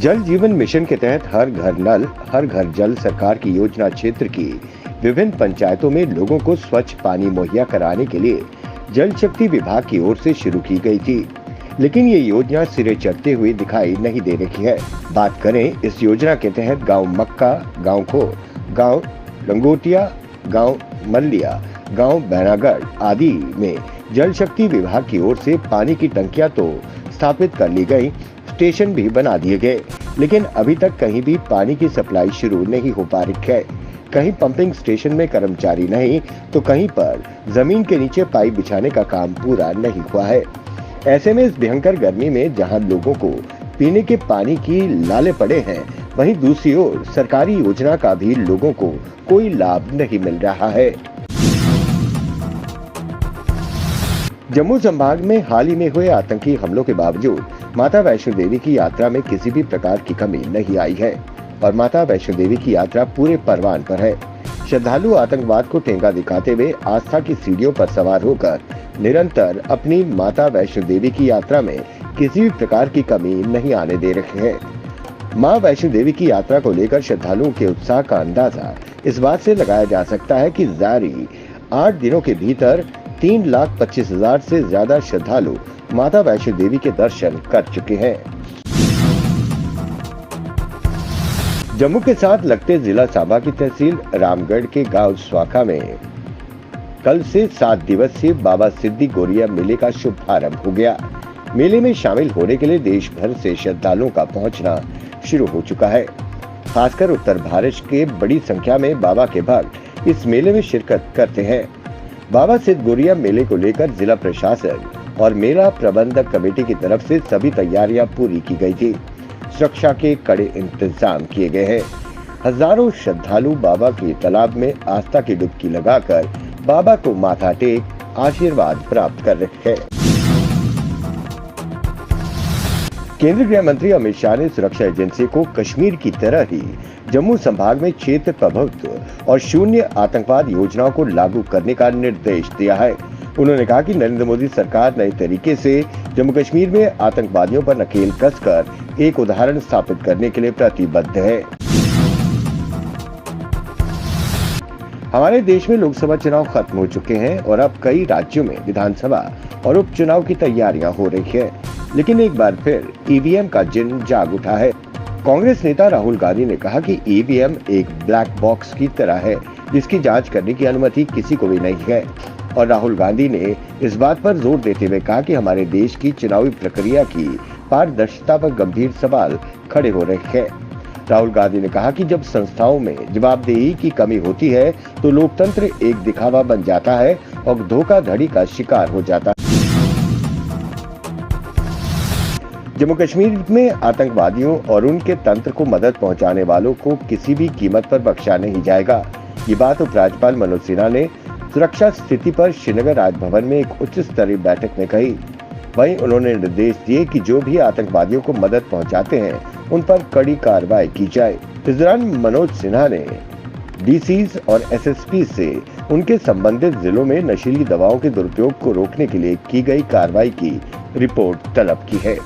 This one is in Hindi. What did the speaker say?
जल जीवन मिशन के तहत हर घर नल हर घर जल सरकार की योजना क्षेत्र की विभिन्न पंचायतों में लोगों को स्वच्छ पानी मुहैया कराने के लिए जल शक्ति विभाग की ओर से शुरू की गई थी, लेकिन ये योजना सिरे चढ़ते हुए दिखाई नहीं दे रही है। बात करें इस योजना के तहत गांव मक्का, गांव खो, गांव लंगोटिया, गांव मल्लिया, गांव बैनागढ़ आदि में जल शक्ति विभाग की ओर से पानी की टंकियां तो स्थापित कर ली गई, स्टेशन भी बना दिए गए, लेकिन अभी तक कहीं भी पानी की सप्लाई शुरू नहीं हो पा रही है। कहीं पंपिंग स्टेशन में कर्मचारी नहीं तो कहीं पर जमीन के नीचे पाइप बिछाने का काम पूरा नहीं हुआ है। ऐसे में इस भयंकर गर्मी में जहां लोगों को पीने के पानी की लाले पड़े हैं, वहीं दूसरी ओर सरकारी योजना का भी लोगों को कोई लाभ नहीं मिल रहा है। जम्मू संभाग में हाल ही में हुए आतंकी हमलों के बावजूद माता वैष्णो देवी की यात्रा में किसी भी प्रकार की कमी नहीं आई है और माता वैष्णो देवी की यात्रा पूरे परवान पर है। श्रद्धालु आतंकवाद को ठेंगा दिखाते हुए आस्था की सीढ़ियों पर सवार होकर निरंतर अपनी माता वैष्णो देवी की यात्रा में किसी भी प्रकार की कमी नहीं आने दे रहे हैं। मां वैष्णो देवी की यात्रा को लेकर श्रद्धालुओं के उत्साह का अंदाजा इस बात से लगाया जा सकता है कि जारी 8 दिनों के भीतर 3,25,000 से ज्यादा श्रद्धालु माता वैष्णो देवी के दर्शन कर चुके हैं। जम्मू के साथ लगते जिला सांबा की तहसील रामगढ़ के गांव स्वाखा में कल से 7 दिवसीय बाबा सिद्दी गोरिया मेले का शुभारंभ हो गया। मेले में शामिल होने के लिए देश भर से श्रद्धालुओं का पहुंचना शुरू हो चुका है। खासकर उत्तर भारत के बड़ी संख्या में बाबा के भक्त इस मेले में शिरकत करते हैं। बाबा सिद्ध गोरिया मेले को लेकर जिला प्रशासन और मेला प्रबंधक कमेटी की तरफ से सभी तैयारियां पूरी की गई थी। सुरक्षा के कड़े इंतजाम किए गए हैं। हजारों श्रद्धालु बाबा के तालाब में आस्था की डुबकी लगाकर बाबा को माथा टेक आशीर्वाद प्राप्त कर रहे हैं। केंद्रीय गृह मंत्री अमित शाह ने सुरक्षा एजेंसी को कश्मीर की तरह ही जम्मू संभाग में क्षेत्र प्रभुत्व और शून्य आतंकवाद योजनाओं को लागू करने का निर्देश दिया है। उन्होंने कहा कि नरेंद्र मोदी सरकार नए तरीके से जम्मू कश्मीर में आतंकवादियों पर नकेल कसकर एक उदाहरण स्थापित करने के लिए प्रतिबद्ध है। हमारे देश में लोकसभा चुनाव खत्म हो चुके हैं और अब कई राज्यों में विधानसभा और उपचुनाव की तैयारियां हो रही है, लेकिन एक बार फिर ईवीएम का जिन जाग उठा है। कांग्रेस नेता राहुल गांधी ने कहा कि ईवीएम एक ब्लैक बॉक्स की तरह है जिसकी जांच करने की अनुमति किसी को भी नहीं है, और राहुल गांधी ने इस बात पर जोर देते हुए कहा कि हमारे देश की चुनावी प्रक्रिया की पारदर्शिता पर गंभीर सवाल खड़े हो रहे हैं। राहुल गांधी ने कहा कि जब संस्थाओं में जवाबदेही की कमी होती है तो लोकतंत्र एक दिखावा बन जाता है और धोखाधड़ी का शिकार हो जाता है। जम्मू कश्मीर में आतंकवादियों और उनके तंत्र को मदद पहुंचाने वालों को किसी भी कीमत पर बख्शा नहीं जाएगा। ये बात उपराज्यपाल मनोज सिन्हा ने सुरक्षा स्थिति पर श्रीनगर राजभवन में एक उच्च स्तरीय बैठक में कही। वहीं उन्होंने निर्देश दिए कि जो भी आतंकवादियों को मदद पहुंचाते हैं उन पर कड़ी कार्रवाई की जाए। इस दौरान मनोज सिन्हा ने डीसीज और एसएसपी से उनके संबंधित जिलों में नशीली दवाओं के दुरुपयोग को रोकने के लिए की गई कार्रवाई की रिपोर्ट तलब की है।